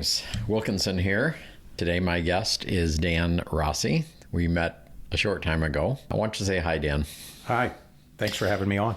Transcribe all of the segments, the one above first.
Greetings, Wilkinson here. Today my guest is Dan Rossi. We met a short time ago. I want to say hi, Dan. Hi, thanks for having me on.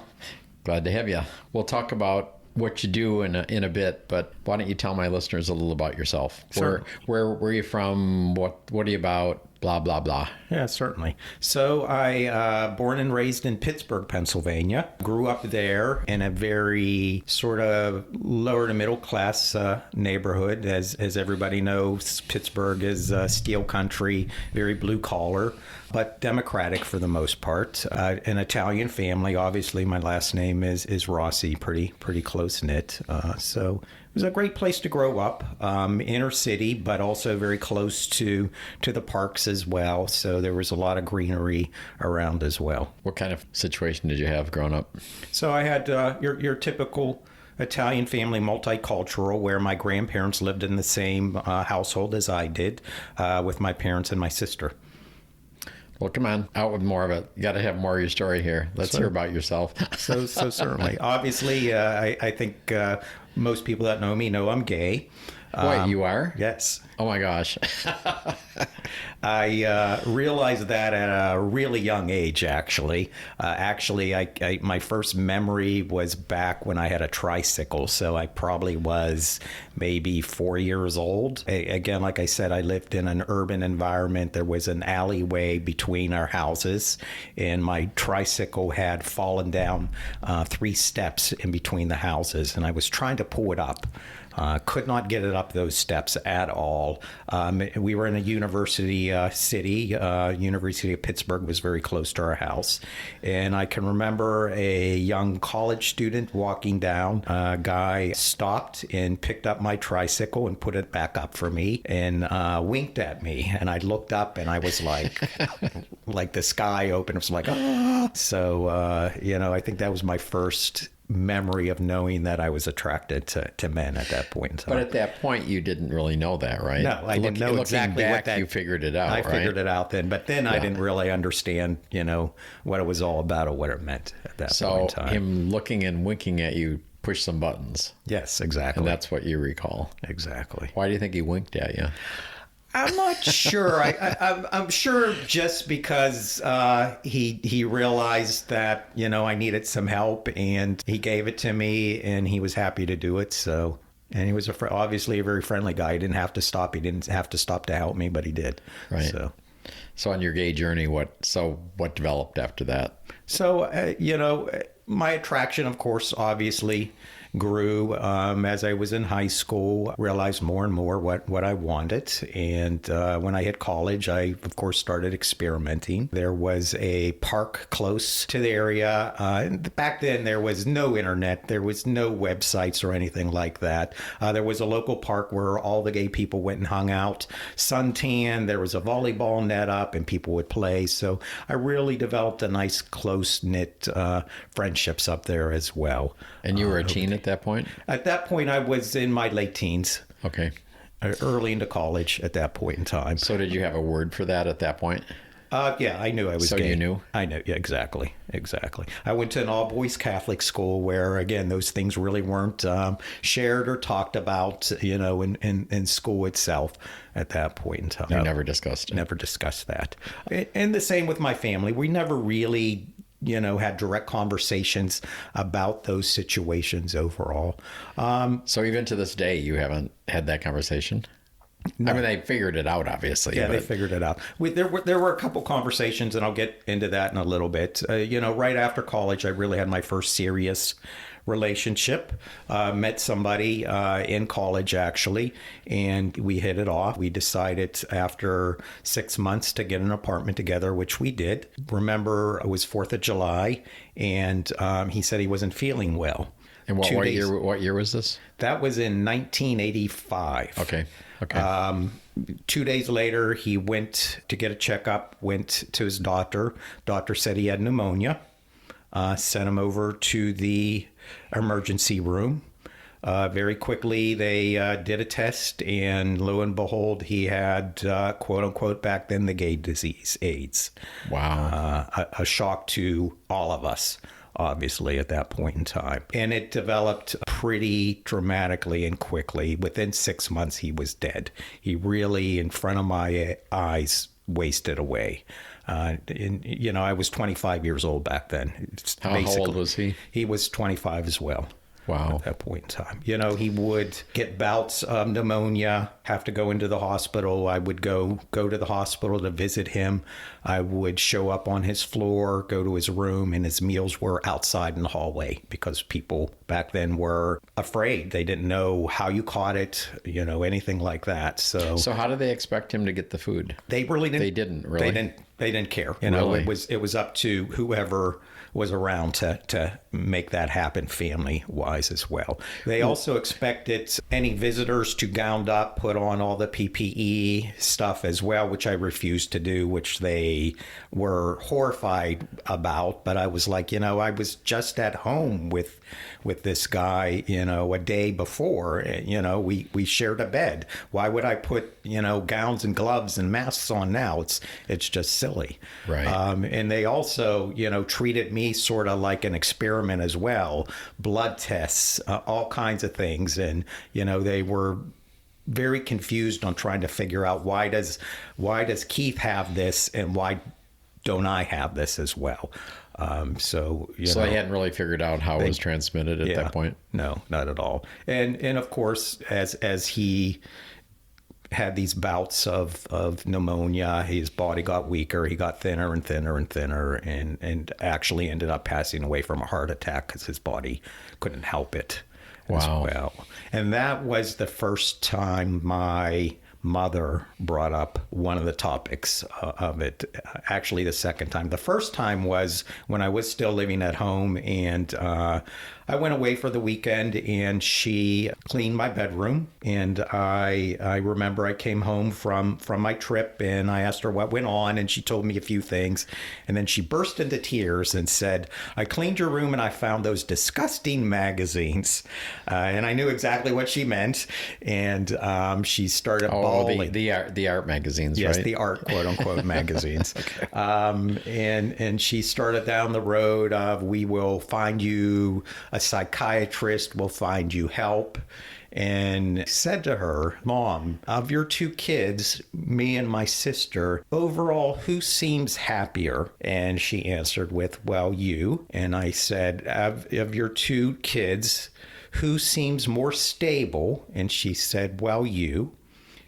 Glad to have you. We'll talk about what you do in a bit, but why don't you tell my listeners a little about yourself? Sure. Where are you from? What are you about? Blah, blah, blah. Yeah, certainly. So I born and raised in Pittsburgh, Pennsylvania. Grew up there in a very sort of lower to middle class neighborhood. As everybody knows, Pittsburgh is steel country, very blue collar, but democratic for the most part. An Italian family. Obviously, my last name is Rossi, pretty close knit. So it was a great place to grow up, inner city, but also very close to the parks as well. So there was a lot of greenery around as well. What kind of situation did you have growing up? So I had your typical Italian family, multicultural, where my grandparents lived in the same household as I did, with my parents and my sister. Well, come on, out with more of it. You got to have more of your story here. Let's hear about yourself. So certainly. Obviously, I think most people that know me know I'm gay. Wait, you are? Yes. Oh my gosh. I realized that at a really young age, actually. My first memory was back when I had a tricycle. So I probably was maybe 4 years old. Again, like I said, I lived in an urban environment. There was an alleyway between our houses, and my tricycle had fallen down 3 steps in between the houses, and I was trying to pull it up. Could not get it up those steps at all. We were in a university city. University of Pittsburgh was very close to our house. And I can remember a young college student walking down. A guy stopped and picked up my tricycle and put it back up for me and winked at me. And I looked up and I was like the sky opened. It was like, ah. So, I think that was my first memory of knowing that I was attracted to men at that point in time. But at that point, you didn't really know that, right? No, I didn't know exactly back, what that... You figured it out, I right? figured it out then. But then I didn't really understand, what it was all about or what it meant at that point in time. So him looking and winking at you pushed some buttons. Yes, exactly. And that's what you recall. Exactly. Why do you think he winked at you? I'm not sure. I'm sure just because he realized that, I needed some help, and he gave it to me, and he was happy to do it. So, and he was obviously a very friendly guy. He didn't have to stop. He didn't have to stop to help me, but he did. Right. So on your gay journey, what developed after that? So, my attraction, of course, obviously grew as I was in high school. Realized more and more what I wanted. And when I hit college, I, of course, started experimenting. There was a park close to the area. Back then, there was no internet. There was no websites or anything like that. There was a local park where all the gay people went and hung out, suntan. There was a volleyball net up, and people would play. So I really developed a nice, close-knit friendships up there as well. And you were a teen at that point? At that point, I was in my late teens. Okay. Early into college at that point in time. So did you have a word for that at that point? Yeah, I knew I was gay. So you knew? I knew, yeah, exactly. I went to an all-boys Catholic school where, again, those things really weren't shared or talked about, in school itself at that point in time. You never discussed it? Never discussed that. And the same with my family. We never really... had direct conversations about those situations overall. So even to this day, you haven't had that conversation? No. I mean, they figured it out, obviously. Yeah, they figured it out. There were a couple conversations, and I'll get into that in a little bit. Right after college, I really had my first serious relationship. Met somebody in college, actually, and we hit it off. We decided after 6 months to get an apartment together, which we did. Remember, it was 4th of July, and he said he wasn't feeling well. And what year was this? That was in 1985. Okay. 2 days later, he went to get a checkup, went to his doctor. Doctor said he had pneumonia. Sent him over to the emergency room. Very quickly, they did a test, and lo and behold, he had, quote unquote, back then, the gay disease, AIDS. Wow. A shock to all of us. obviously, at that point in time. And it developed pretty dramatically and quickly. Within 6 months, he was dead. He really, in front of my eyes, wasted away. I was 25 years old back then. How old was he? He was 25 as well. Wow. At that point in time. He would get bouts of pneumonia, have to go into the hospital. I would go to the hospital to visit him. I would show up on his floor, go to his room, and his meals were outside in the hallway because people back then were afraid. They didn't know how you caught it, anything like that. So how did they expect him to get the food? They really didn't. They didn't, really? They didn't care. Really? It was up to whoever was around to make that happen family-wise as well. They also expected any visitors to gown up, put on all the PPE stuff as well, which I refused to do, which they were horrified about. But I was like, I was just at home with this guy, a day before. We shared a bed. Why would I put, gowns and gloves and masks on now? It's just silly. Right. And they also, treated me sort of like an experiment as well. Blood tests, all kinds of things. And, they were very confused on trying to figure out why does Keith have this and why don't I have this as well? So they hadn't really figured out how it was transmitted at that point? No, not at all. And of course, as he had these bouts of pneumonia, his body got weaker, he got thinner and thinner and thinner, and actually ended up passing away from a heart attack because his body couldn't help it. Wow. As well. And that was the first time my mother brought up one of the topics of it. Actually, the second time. The first time was when I was still living at home, and I went away for the weekend, and she cleaned my bedroom. And I remember I came home from my trip, and I asked her what went on, and she told me a few things. And then she burst into tears and said, "I cleaned your room and I found those disgusting magazines." And I knew exactly what she meant. And she started bawling. The art magazines, yes, right? The art, quote unquote, magazines. Okay. And she started down the road of, we will find you a psychiatrist, we'll find you help. And said to her, "Mom, of your two kids, me and my sister, overall, who seems happier?" And she answered with, "Well, you." And I said, of your two kids, who seems more stable?" And she said, "Well, you."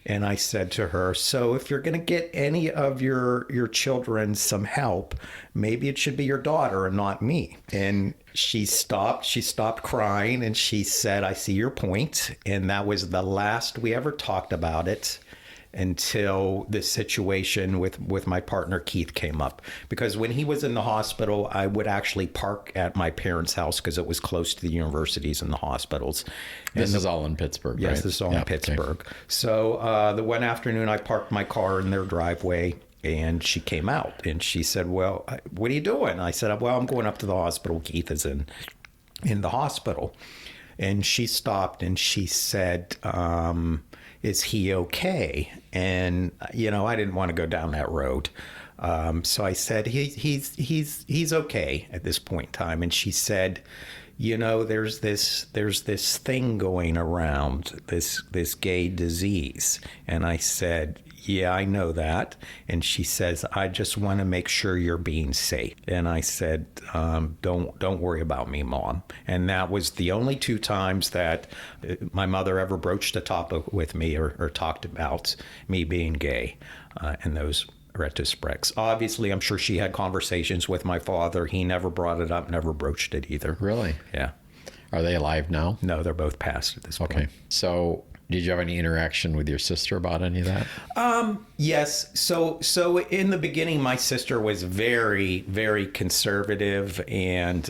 And I said to her, "So if you're going to get any of your children some help, maybe it should be your daughter and not me." And she stopped crying, and she said, "I see your point." And that was the last we ever talked about it until this situation with my partner Keith came up. Because when he was in the hospital, I would actually park at my parents' house because it was close to the universities and the hospitals. This is all in Pittsburgh, yes, right? This is all in Pittsburgh. Okay. So the one afternoon, I parked my car in their driveway, and she came out, and she said, "Well, what are you doing?" I said, "Well, I'm going up to the hospital. Keith is in the hospital." And she stopped, and she said, "Is he okay?" And I didn't want to go down that road, so I said, "He's okay at this point in time." And she said, "There's this thing going around, this gay disease." And I said, "Yeah, I know that." And she says, "I just want to make sure you're being safe." And I said, don't worry about me, Mom." And that was the only two times that my mother ever broached a topic with me or talked about me being gay in those retrospects. Obviously, I'm sure she had conversations with my father. He never brought it up, never broached it either. Really? Yeah. Are they alive now? No, they're both passed at this point. Okay. So did you have any interaction with your sister about any of that? Yes. So in the beginning, my sister was very, very conservative and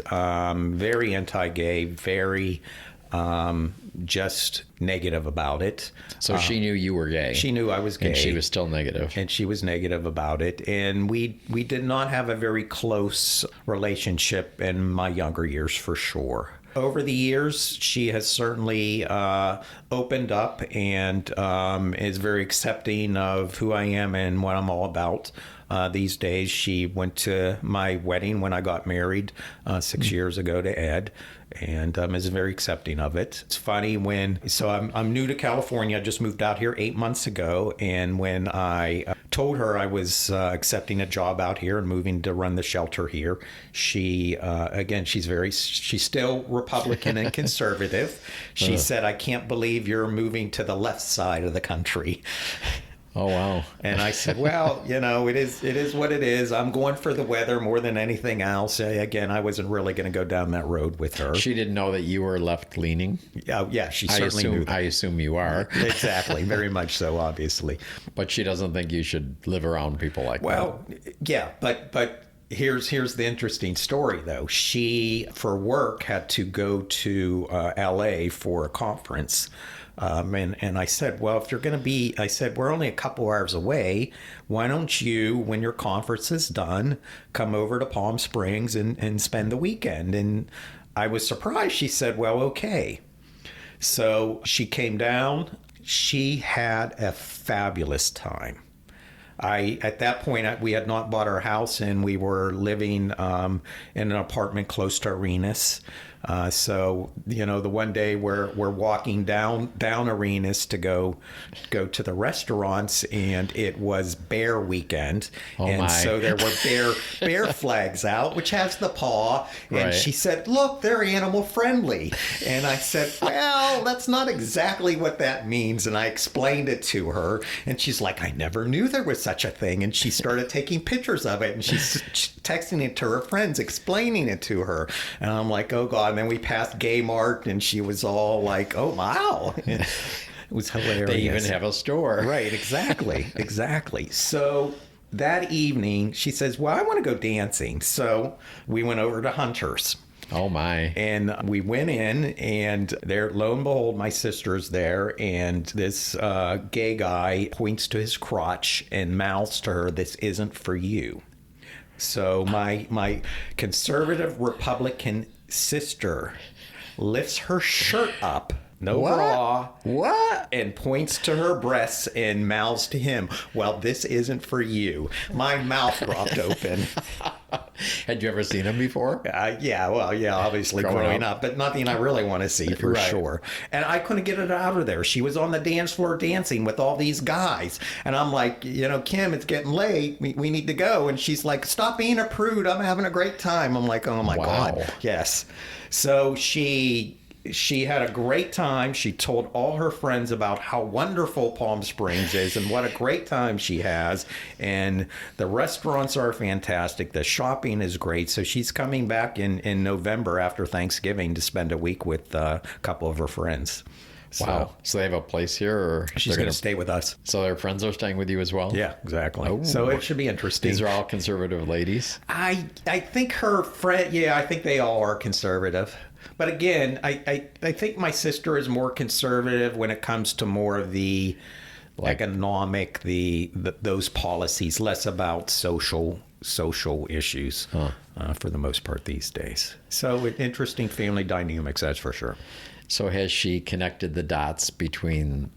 very anti-gay, very just negative about it. So she knew you were gay. She knew I was gay. And she was still negative. And she was negative about it. And we did not have a very close relationship in my younger years, for sure. Over the years, she has certainly opened up and is very accepting of who I am and what I'm all about. these days. She went to my wedding when I got married 6 years ago to Ed, and is very accepting of it. It's funny so I'm new to California. I just moved out here 8 months ago, and when I told her I was accepting a job out here and moving to run the shelter here, she's still Republican and conservative. She said, "I can't believe you're moving to the left side of the country." Oh, wow. And I said, well, it is what it is. I'm going for the weather more than anything else. Again, I wasn't really going to go down that road with her. She didn't know that you were left-leaning? Yeah, she certainly knew that. I assume you are. Exactly. Very much so, obviously. But she doesn't think you should live around people like that. Well, yeah, but here's the interesting story, though. She, for work, had to go to L.A. for a conference. And I said, well, if you're going to be, I said, we're only a couple hours away. Why don't you, when your conference is done, come over to Palm Springs and spend the weekend? And I was surprised. She said, well, okay. So she came down. She had a fabulous time. At that point, we had not bought our house, and we were living in an apartment close to Arenas. So, the one day we're walking down Arenas to go to the restaurants, and it was bear weekend. So there were bear flags out, which has the paw. And right. She said, look, they're animal friendly. And I said, well, that's not exactly what that means. And I explained it to her, and she's like, I never knew there was such a thing. And she started taking pictures of it, and she's texting it to her friends, explaining it to her. And I'm like, oh God. And then we passed Gay Mart, and she was all like, oh, wow. It was hilarious. They even have a store. Right, exactly. So that evening, she says, well, I want to go dancing. So we went over to Hunter's. Oh, my. And we went in, and there, lo and behold, my sister's there, and this gay guy points to his crotch and mouths to her, this isn't for you. So my conservative Republican sister lifts her shirt up, no bra, and points to her breasts and mouths to him, well, this isn't for you. My mouth dropped open. Had you ever seen him before? Yeah, obviously growing up, but nothing I really want to see for sure. And I couldn't get it out of there. She was on the dance floor dancing with all these guys. And I'm like, Kim, it's getting late. We need to go. And she's like, stop being a prude. I'm having a great time. I'm like, oh my God. Yes. So she had a great time. She told all her friends about how wonderful Palm Springs is and what a great time she has. And the restaurants are fantastic. The shopping is great. So she's coming back in November after Thanksgiving to spend a week with a couple of her friends. Wow. So they have a place here? Or she's going to stay with us. So their friends are staying with you as well? Yeah, exactly. Oh. So it should be interesting. These are all conservative ladies? I think her friend, I think they all are conservative. But again, I think my sister is more conservative when it comes to more of the economic, those policies, less about social issues for the most part these days. So interesting family dynamics, that's for sure. So has she connected the dots between,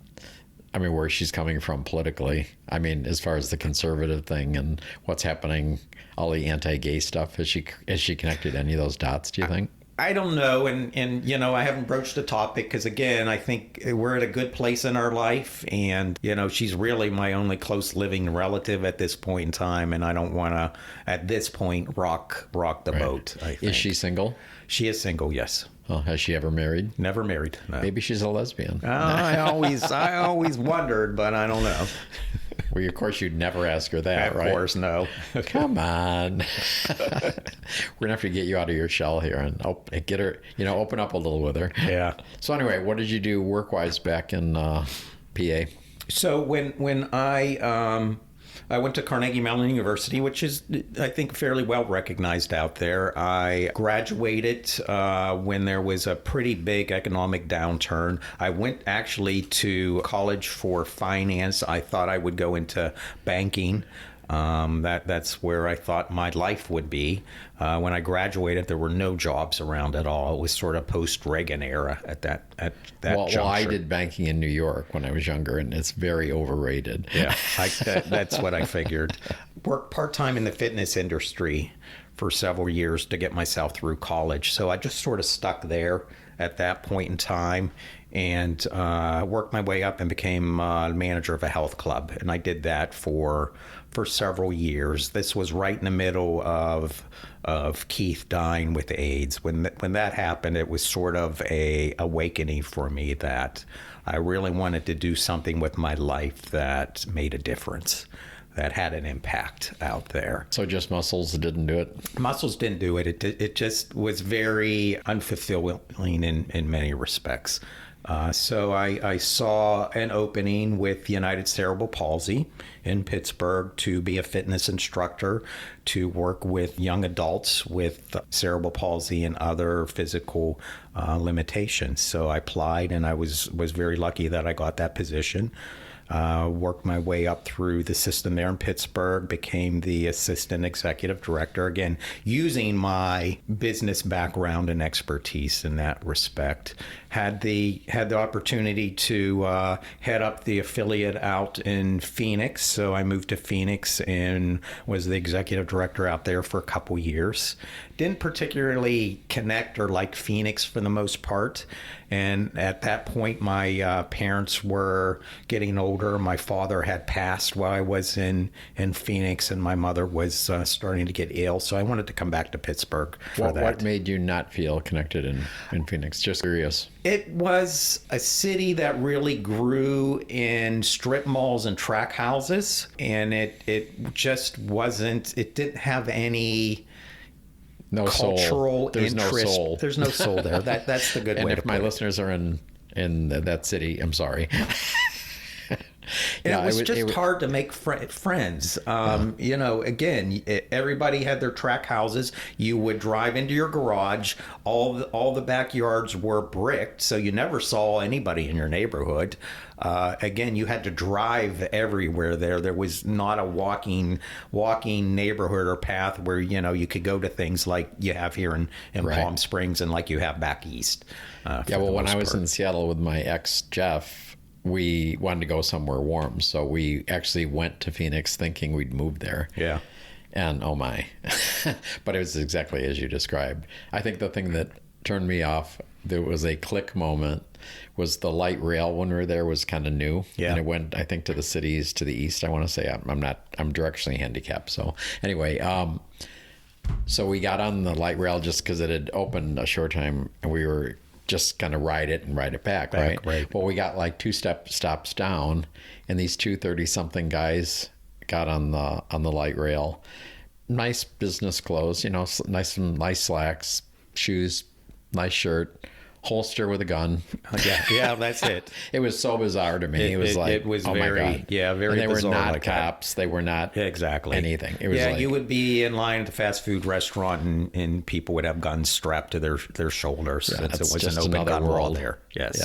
where she's coming from politically? As far as the conservative thing and what's happening, all the anti-gay stuff, has she connected any of those dots, do you think? I don't know, and I haven't broached the topic because, again, I think we're at a good place in our life, and, she's really my only close living relative at this point in time, and I don't want to, at this point, rock the boat, I think. Is she single? She is single, yes. Oh, has she ever married? Never married, no. Maybe she's a lesbian. I always wondered, but I don't know. Well, of course, you'd never ask her that, right? Of course, no. Come on. We're going to have to get you out of your shell here and get her, open up a little with her. Yeah. So anyway, what did you do work-wise back in PA? So when I went to Carnegie-Mellon University, which is, I think, fairly well recognized out there. I graduated when there was a pretty big economic downturn. I went actually to college for finance. I thought I would go into banking. That's where I thought my life would be. When I graduated, there were no jobs around at all. It was sort of post-Reagan era at that juncture. Well, I did banking in New York when I was younger, and it's very overrated. Yeah, that's what I figured. Worked part-time in the fitness industry for several years to get myself through college. So I just sort of stuck there at that point in time and worked my way up and became manager of a health club. And I did that for several years. This was right in the middle of Keith dying with AIDS. When that happened, it was sort of a awakening for me that I really wanted to do something with my life that made a difference, that had an impact out there. So just muscles didn't do it? Muscles didn't do it. It just was very unfulfilling in many respects. So I saw an opening with United Cerebral Palsy in Pittsburgh to be a fitness instructor, to work with young adults with cerebral palsy and other physical limitations. So I applied, and I was very lucky that I got that position. Worked my way up through the system there in Pittsburgh, became the assistant executive director, again, using my business background and expertise in that respect. Had the opportunity to head up the affiliate out in Phoenix. So I moved to Phoenix and was the executive director out there for a couple years. Didn't particularly connect or like Phoenix for the most part. And at that point, my parents were getting older. My father had passed while I was in Phoenix, and my mother was starting to get ill. So I wanted to come back to Pittsburgh for that. What made you not feel connected in Phoenix? Just curious. It was a city that really grew in strip malls and track houses, and it just wasn't, it didn't have any cultural There's interest. No soul. There's no soul there. That's the good way to put it. And if my listeners are in that city, I'm sorry. And it was just hard to make friends. You know, again, everybody had their track houses. You would drive into your garage. All the backyards were bricked, so you never saw anybody in your neighborhood. Again, you had to drive everywhere there. There was not a walking neighborhood or path where, you know, you could go to things like you have here in Right. Palm Springs and like you have back east. When I was in Seattle with my ex, Jeff, we wanted to go somewhere warm. So we actually went to Phoenix thinking we'd move there. Yeah. And oh my. But it was exactly as you described. I think the thing that turned me off, there was a click moment, was the light rail when we were there was kind of new. Yeah. And it went, I think, to the cities to the east. I want to say I'm directionally handicapped. So anyway, so we got on the light rail just because it had opened a short time, and we were just kind of ride it back, right? Well, we got like two stops down, and these two 30-something guys got on the light rail. Nice business clothes, you know, nice slacks, shoes, nice shirt, holster with a gun. Yeah, that's it. It was so bizarre to me. It was oh very, my God. Yeah, very and they bizarre. Were not like cops. That. They were not exactly anything. It was you would be in line at the fast food restaurant, and people would have guns strapped to their shoulders since it was an open gun world there. Yes.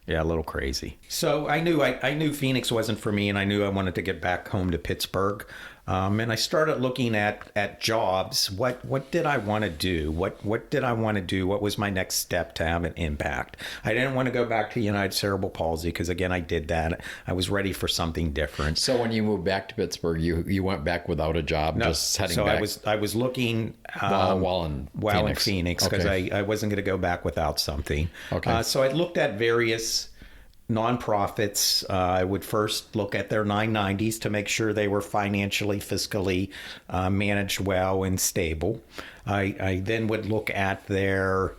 Yeah, a little crazy. So I knew Phoenix wasn't for me, and I knew I wanted to get back home to Pittsburgh. And I started looking at jobs. What did I want to do? What did I want to do? What was my next step to have an impact? I didn't want to go back to United Cerebral Palsy because, again, I did that. I was ready for something different. So when you moved back to Pittsburgh, you went back without a job, just heading back? So I was looking while in Phoenix because I wasn't going to go back without something. Okay. So I looked at various nonprofits. I would first look at their 990s to make sure they were financially, fiscally managed well and stable. I then would look at their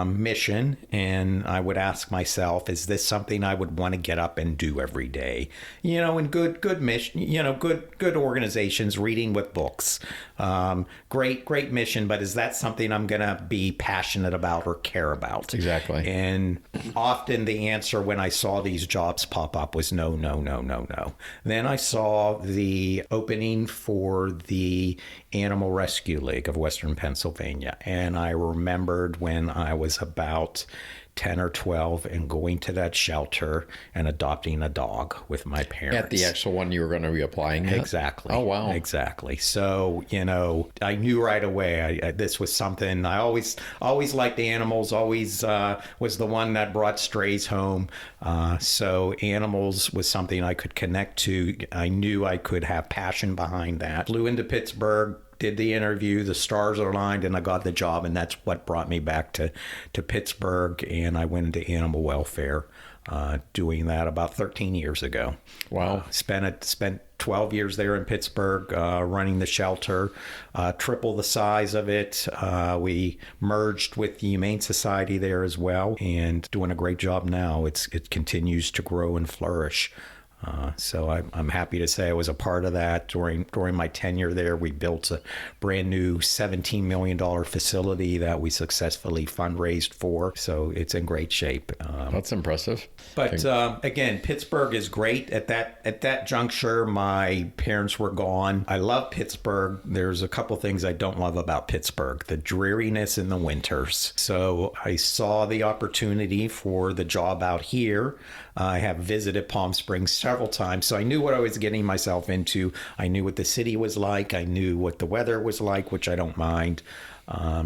mission, and I would ask myself, is this something I would want to get up and do every day? You know, and good mission, you know, good organizations, reading with books. Great mission, but is that something I'm going to be passionate about or care about? Exactly. And often the answer when I saw these jobs pop up was no. Then I saw the opening for the Animal Rescue League of Western Pennsylvania, and I remembered when I was about 10 or 12 and going to that shelter and adopting a dog with my parents. At the actual one you were going to be applying at? Exactly. Oh, wow. Exactly. So, I knew right away this was something. I always liked the animals, always was the one that brought strays home. So animals was something I could connect to. I knew I could have passion behind that. Flew into Pittsburgh, did the interview, the stars aligned, and I got the job, and that's what brought me back to Pittsburgh, and I went into animal welfare, doing that about 13 years ago. Wow. Spent 12 years there in Pittsburgh, running the shelter, triple the size of it. We merged with the Humane Society there as well, and doing a great job now. It continues to grow and flourish. So I'm happy to say I was a part of that during my tenure there. We built a brand new $17 million facility that we successfully fundraised for. So it's in great shape. That's impressive. But again, Pittsburgh is great. At that juncture, my parents were gone. I love Pittsburgh. There's a couple things I don't love about Pittsburgh: the dreariness in the winters. So I saw the opportunity for the job out here. I have visited Palm Springs several times, so I knew what I was getting myself into. I knew what the city was like. I knew what the weather was like, which I don't mind.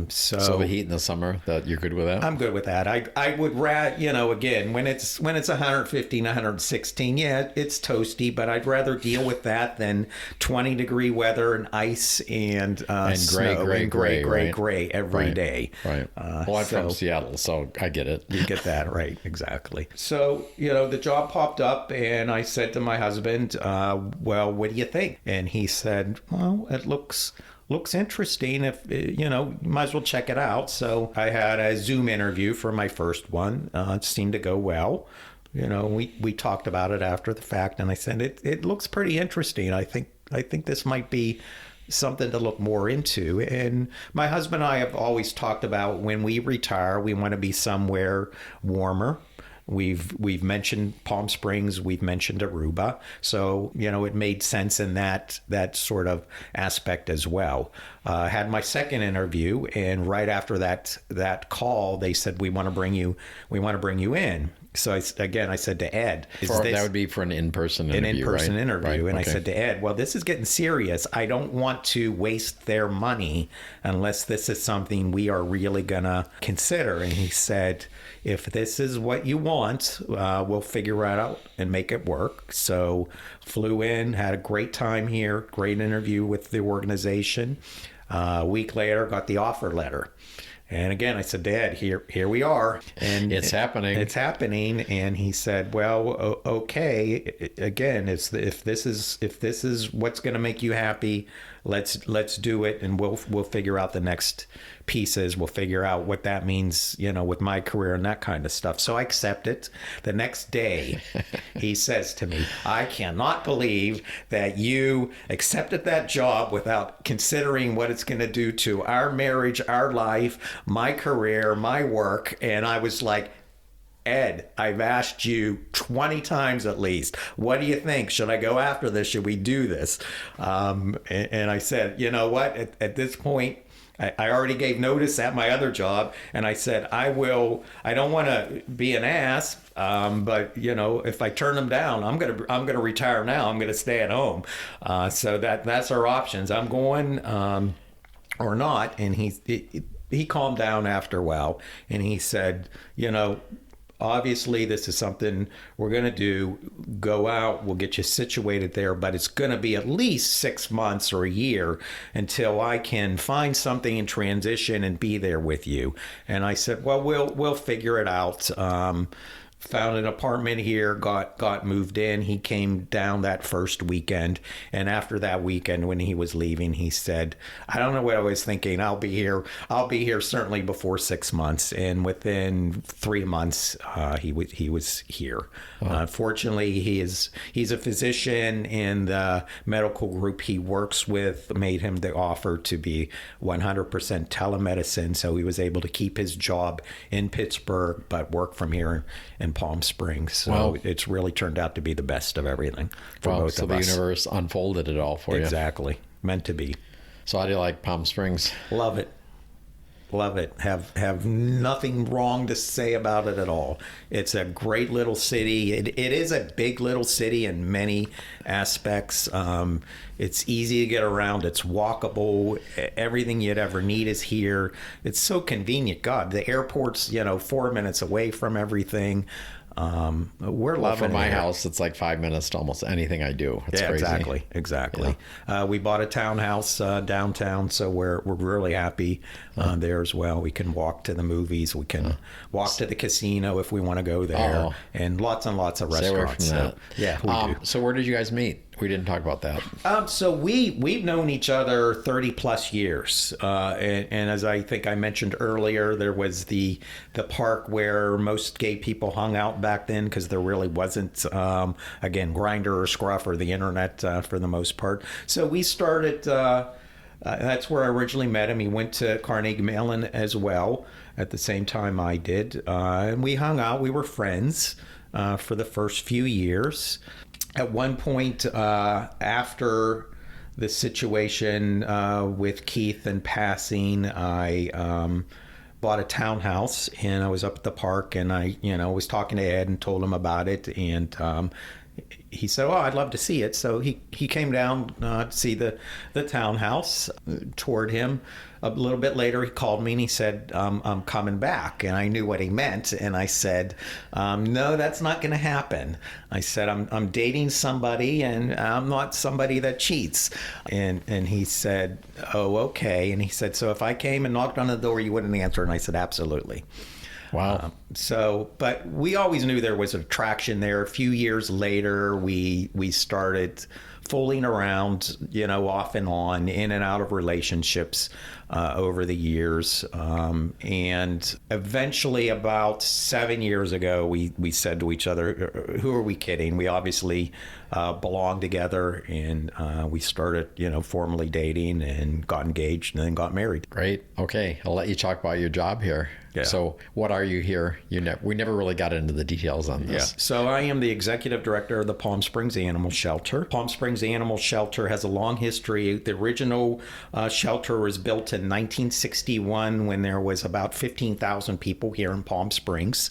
So the heat in the summer, that you're good with that? I'm good with that. I would rather, again, when it's 115, 116, yeah, it's toasty, but I'd rather deal with that than 20-degree weather and ice and snow gray every day. Right. Well, I'm from Seattle, so I get it. You get that, right? Exactly. So, the job popped up, and I said to my husband, well, what do you think? And he said, well, it looks interesting. If might as well check it out. So I had a Zoom interview for my first one. It seemed to go well. We talked about it after the fact, and I said it looks pretty interesting. I think this might be something to look more into. And my husband and I have always talked about when we retire, we want to be somewhere warmer. We've mentioned Palm Springs, we've mentioned Aruba, so it made sense in that sort of aspect as well. Had my second interview, and right after that call, they said we want to bring you in. So I said to Ed, that would be for an in-person interview, an in-person right? interview, Right. and Okay. I said to Ed, well, this is getting serious. I don't want to waste their money unless this is something we are really gonna consider. And he said, if this is what you want, we'll figure it out and make it work. So flew in, had a great time here, great interview with the organization. A week later, got the offer letter. And again, I said, Dad, here we are. And It's happening. It's happening. And he said, well, okay. Again, if this is what's going to make you happy, let's do it, and we'll figure out the next pieces. We'll figure out what that means, with my career and that kind of stuff. So I accept it. The next day, he says to me, I cannot believe that you accepted that job without considering what it's going to do to our marriage, our life, my career, my work. And I was like, Ed, I've asked you 20 times at least. What do you think? Should I go after this? Should we do this? And I said, you know what? At this point, I already gave notice at my other job, and I said, I don't want to be an ass, but if I turn them down, I'm gonna retire now. I'm gonna stay at home. So that's our options. I'm going or not. And he calmed down after a while, and he said, obviously, this is something we're going to do. Go out. We'll get you situated there. But it's going to be at least 6 months or a year until I can find something in transition and be there with you. And I said, well, we'll figure it out. Found an apartment here, got moved in. He came down that first weekend. And after that weekend, when he was leaving, he said, I don't know what I was thinking. I'll be here certainly before 6 months. And within 3 months, he was here. Fortunately, he's a physician, and the medical group he works with made him the offer to be 100% telemedicine. So he was able to keep his job in Pittsburgh, but work from here in Palm Springs. So it's really turned out to be the best of everything for both of us. So the universe unfolded it all for you. Exactly. Meant to be. So how do you like Palm Springs? Love it. Love it. Have nothing wrong to say about it at all. It's a great little city. It is a big little city in many aspects. It's easy to get around. It's walkable. Everything you'd ever need is here. It's so convenient. God, the airport's 4 minutes away from everything. We're loving from my it. house, it's like 5 minutes to almost anything I do. It's crazy. Exactly. We bought a townhouse downtown, so we're really happy there as well. We can walk to the movies. We can walk to the casino if we want to go there, and lots of restaurants. Stay away from that. We do. So where did you guys meet? We didn't talk about that. So we've known each other 30 plus years, and as I think I mentioned earlier, there was the park where most gay people hung out back then, because there really wasn't again Grindr or Scruff or the internet for the most part. So we started. That's where I originally met him. He went to Carnegie-Mellon as well at the same time I did, and we hung out. We were friends for the first few years. At one point, after the situation with Keith and passing, I bought a townhouse, and I was up at the park, and I was talking to Ed and told him about it, and he said, "Oh, I'd love to see it." So he came down to see the townhouse. Toward him a little bit later, he called me and he said, "I'm coming back." And I knew what he meant, and I said, "No, that's not going to happen." I said, "I'm dating somebody, and I'm not somebody that cheats." And he said, "Oh, okay." And he said, "So if I came and knocked on the door, you wouldn't answer?" And I said, "Absolutely." Wow. But we always knew there was an attraction there. A few years later, we started fooling around, off and on, in and out of relationships over the years. And eventually, about 7 years ago, we said to each other, who are we kidding? We obviously belong together, and we started, formally dating and got engaged and then got married. Great. Okay. I'll let you talk about your job here. Yeah. So what are you here? We never really got into the details on this. Yeah. So I am the executive director of the Palm Springs Animal Shelter. Palm Springs Animal Shelter has a long history. The original shelter was built in 1961 when there was about 15,000 people here in Palm Springs.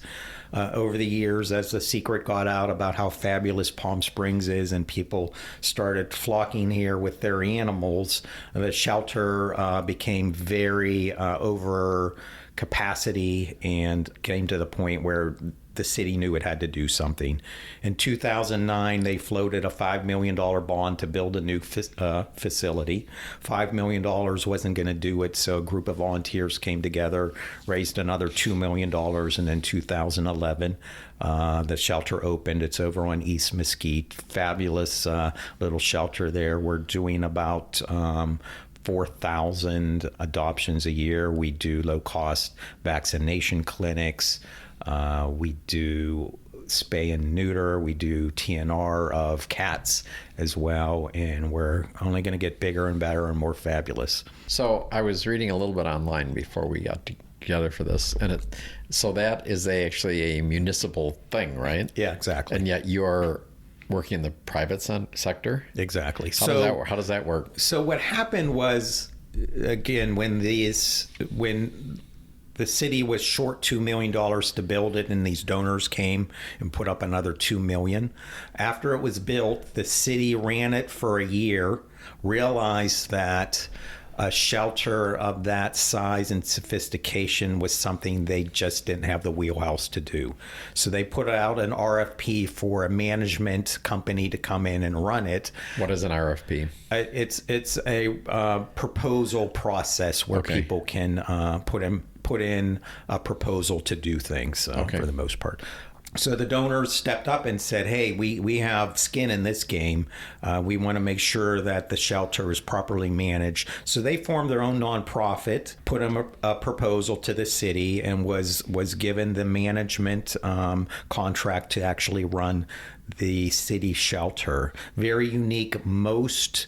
Over the years, as the secret got out about how fabulous Palm Springs is and people started flocking here with their animals, the shelter became very over capacity and came to the point where the city knew it had to do something. In 2009, they floated a $5 million bond to build a new facility. $5 million wasn't going to do it, so a group of volunteers came together, raised another $2 million, and in 2011, the shelter opened. It's over on East Mesquite. Fabulous little shelter there. We're doing about 4,000 adoptions a year. We do low-cost vaccination clinics. We do spay and neuter. We do TNR of cats as well. And we're only going to get bigger and better and more fabulous. So I was reading a little bit online before we got together for this. And so that is actually a municipal thing, right? Yeah, exactly. And yet you're working in the private sector? Exactly. How does that work? So what happened was, again, when the city was short $2 million to build it, and these donors came and put up another $2 million. After it was built, the city ran it for a year, realized that a shelter of that size and sophistication was something they just didn't have the wheelhouse to do. So they put out an RFP for a management company to come in and run it. What is an RFP? It's a proposal process where people can put in a proposal to do things for the most part. So the donors stepped up and said, "Hey, we have skin in this game. We want to make sure that the shelter is properly managed." So they formed their own nonprofit, put in a proposal to the city, and was given the management contract to actually run the city shelter. Very unique. Most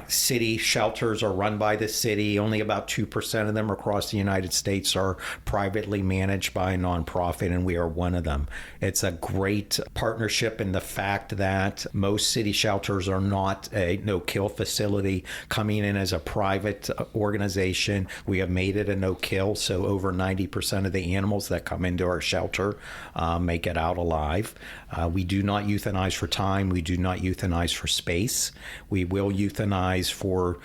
City shelters are run by the city. Only about 2% of them across the United States are privately managed by a nonprofit, and we are one of them. It's a great partnership in the fact that most city shelters are not a no-kill facility coming in as a private organization. We have made it a no-kill, so over 90% of the animals that come into our shelter make it out alive. We do not euthanize for time. We do not euthanize for space. We will euthanize for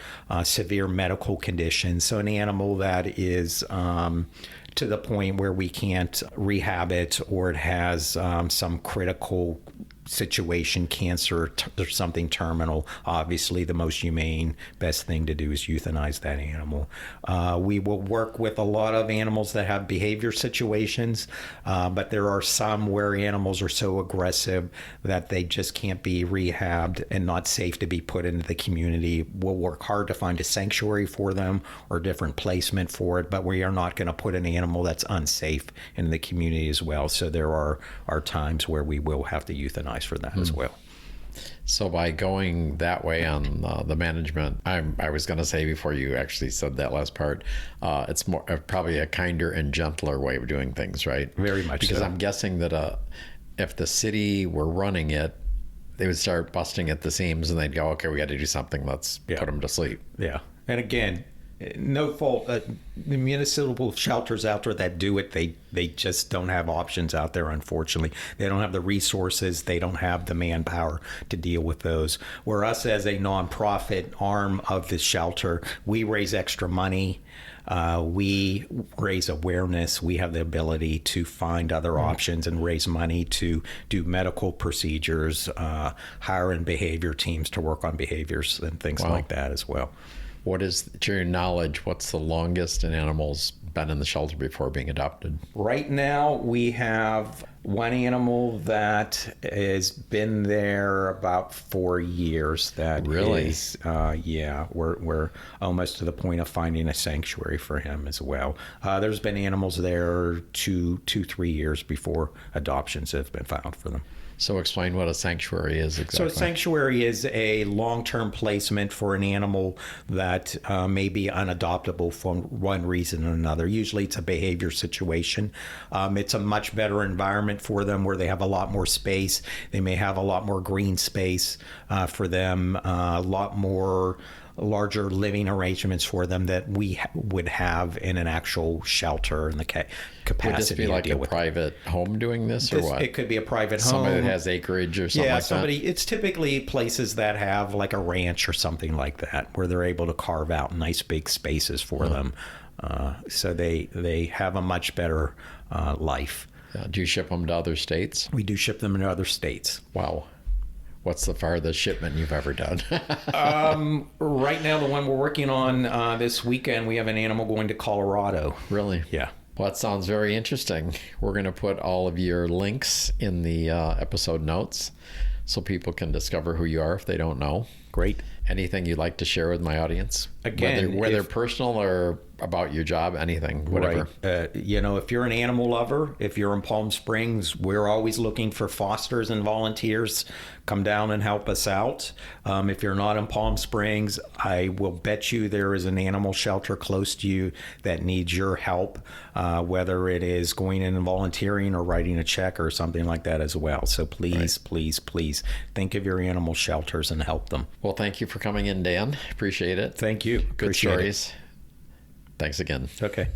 severe medical conditions. So an animal that is to the point where we can't rehab it, or it has some critical situation, cancer or something terminal, obviously the most humane, best thing to do is euthanize that animal. We will work with a lot of animals that have behavior situations, but there are some where animals are so aggressive that they just can't be rehabbed and not safe to be put into the community. We'll work hard to find a sanctuary for them or different placement for it, but we are not going to put an animal that's unsafe in the community as well. So there are times where we will have to euthanize for that as well. So by going that way on the management, I was going to say before you actually said that last part, it's more probably a kinder and gentler way of doing things, right? Very much because so. I'm guessing that if the city were running it, they would start busting at the seams and they'd go, okay, we got to do something. Let's put them to sleep. Yeah. And again, no fault. The municipal shelters out there that do it, they just don't have options out there, unfortunately. They don't have the resources. They don't have the manpower to deal with those. Where us as a nonprofit arm of the shelter, we raise extra money. We raise awareness. We have the ability to find other options and raise money to do medical procedures, hire in behavior teams to work on behaviors and things like that as well. What is, to your knowledge, what's the longest an animal's been in the shelter before being adopted? Right now, we have one animal that has been there about 4 years. That really is, we're almost to the point of finding a sanctuary for him as well. There's been animals there 3 years before adoptions have been found for them. So explain what a sanctuary is exactly. So a sanctuary is a long-term placement for an animal that may be unadoptable for one reason or another. Usually it's a behavior situation. It's a much better environment for them where they have a lot more space. They may have a lot more green space for them, a lot more larger living arrangements for them that we would have in an actual shelter in the capacity. Would this be like a private home doing this, or what? It could be a private home. Somebody that has acreage or something like that? It's typically places that have like a ranch or something like that where they're able to carve out nice big spaces for them. So they have a much better life. Do you ship them to other states? We do ship them to other states. Wow. What's the farthest shipment you've ever done? Right now, the one we're working on this weekend, we have an animal going to Colorado. Really? Yeah. Well, that sounds very interesting. We're going to put all of your links in the episode notes so people can discover who you are if they don't know. Great. Anything you'd like to share with my audience? Again, whether personal or about your job, anything, whatever. Right. If you're an animal lover, if you're in Palm Springs, we're always looking for fosters and volunteers. Come down and help us out. If you're not in Palm Springs, I will bet you there is an animal shelter close to you that needs your help, whether it is going in and volunteering or writing a check or something like that as well. So please, please think of your animal shelters and help them. Well, thank you for coming in, Dan. Appreciate it. Thank you. Good stories. Thanks again. Okay.